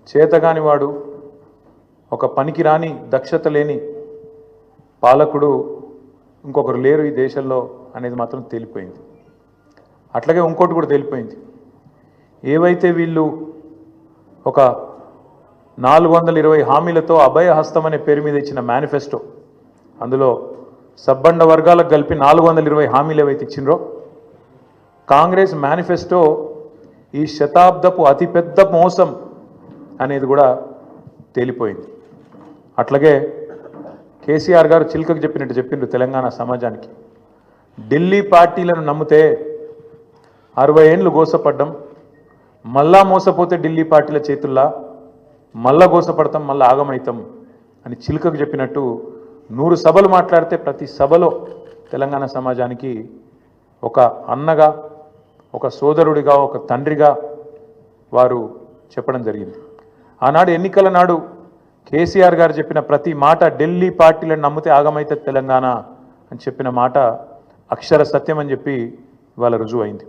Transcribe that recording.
చేతగాని వాడు, ఒక పనికిరాని దక్షత లేని పాలకుడు ఇంకొకరు లేరు ఈ దేశంలో అనేది మాత్రం తేలిపోయింది. అట్లాగే ఇంకోటి కూడా తేలిపోయింది. ఏవైతే వీళ్ళు ఒక 420 హామీలతో అభయహస్తం అనే పేరు మీద ఇచ్చిన మేనిఫెస్టో, అందులో సబ్బండ వర్గాలకు కలిపి 420 హామీలు ఏవైతే ఇచ్చిండ్రో, కాంగ్రెస్ మేనిఫెస్టో ఈ శతాబ్దపు అతిపెద్ద మోసం అనేది కూడా తేలిపోయింది. అట్లాగే కేసీఆర్ గారు చిలుకకు చెప్పినట్టు చెప్పిండ్రు తెలంగాణ సమాజానికి. ఢిల్లీ పార్టీలను నమ్మితే 60 ఏళ్ళు గోసపడ్డం, మళ్ళా మోసపోతే ఢిల్లీ పార్టీల చేతుల్లా మళ్ళా గోసపడతాం, మళ్ళా ఆగమవుతాం అని చిలుకకు చెప్పినట్టు 100 సభలు మాట్లాడితే ప్రతి సభలో తెలంగాణ సమాజానికి ఒక అన్నగా, ఒక సోదరుడిగా, ఒక తండ్రిగా వారు చెప్పడం జరిగింది. ఆనాడు ఎన్నికల నాడు కేసీఆర్ గారు చెప్పిన ప్రతి మాట, ఢిల్లీ పార్టీలను నమ్మితే ఆగమైతే తెలంగాణ అని చెప్పిన మాట అక్షర సత్యం అని చెప్పి ఇవాళ రుజువు అయింది.